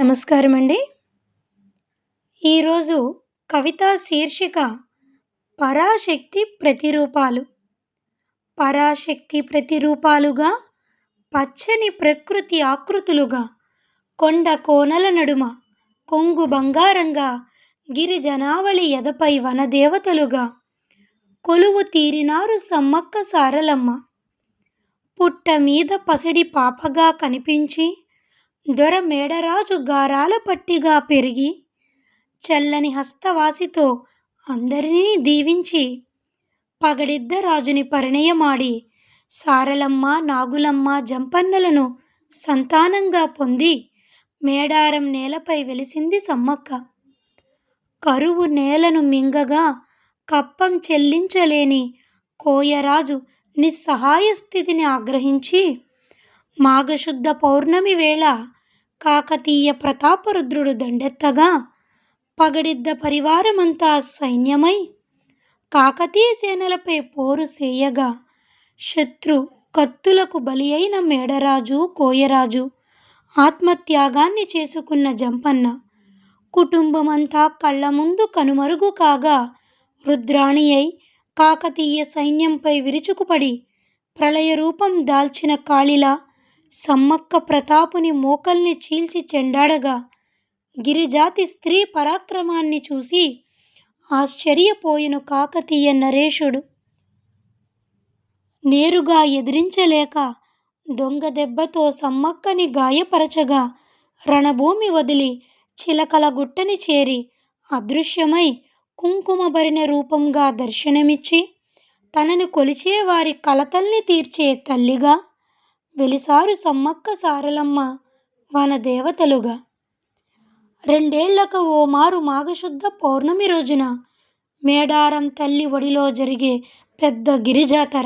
నమస్కారం అండి. ఈరోజు కవితా శీర్షిక పరాశక్తి ప్రతిరూపాలు. పరాశక్తి ప్రతిరూపాలుగా, పచ్చని ప్రకృతి ఆకృతులుగా, కొండ కోనల నడుమ కొంగు బంగారంగా, గిరిజనావళి ఎదపై వనదేవతలుగా కొలువు తీరినారు సమ్మక్క సారలమ్మ. పుట్ట మీద పసిడి పాపగా కనిపించి, దొర మేడరాజు గారాల పట్టిగా పెరిగి, చల్లని హస్తవాసితో అందరినీ దీవించి, పగడిద్ద రాజుని పరిణయమాడి, సారలమ్మ, నాగులమ్మ, జంపన్నలను సంతానంగా పొంది, మేడారం నేలపై వెలిసింది సమ్మక్క. కరువు నేలను మింగగా కప్పం చెల్లించలేని కోయరాజు నిస్సహాయ స్థితిని ఆగ్రహించి, మాఘశుద్ధ పౌర్ణమి వేళ కాకతీయ ప్రతాపరుద్రుడు దండెత్తగా, పగడిద్ద పరివారమంతా సైన్యమై కాకతీయ సేనలపై పోరు సేయగా, శత్రు కత్తులకు బలి అయిన మేడరాజు, కోయరాజు, ఆత్మత్యాగాన్ని చేసుకున్న జంపన్న కుటుంబమంతా కళ్ళ ముందు కనుమరుగు కాగా, రుద్రాణి అయి కాకతీయ సైన్యంపై విరుచుకుపడి ప్రళయ రూపం దాల్చిన కాళిలా సమ్మక్క ప్రతాపుని మోకల్ని చీల్చి చెండాడగా, గిరిజాతి స్త్రీ పరాక్రమాన్ని చూసి ఆశ్చర్యపోయెను కాకతీయ నరేషుడు. నేరుగా ఎదిరించలేక దొంగ దెబ్బతో సమ్మక్కని గాయపరచగా, రణభూమి వదిలి చిలకల గుట్టని చేరి అదృశ్యమై కుంకుమభరిణ రూపంగా దర్శనమిచ్చి, తనని కొలిచే వారి కలతల్ని తీర్చే తల్లిగా వెలిసారు సమ్మక్క సారలమ్మ వనదేవతలుగా. 2 ఏళ్లకు ఓ మారు మాఘశుద్ధ పౌర్ణమి రోజున మేడారం తల్లి ఒడిలో జరిగే పెద్ద గిరిజాతర.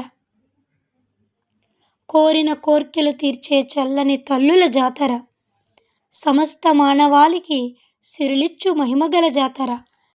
కోరిన కోర్కెలు తీర్చే చల్లని తల్లుల జాతర. సమస్త మానవాళికి సిరులిచ్చు మహిమగల జాతర.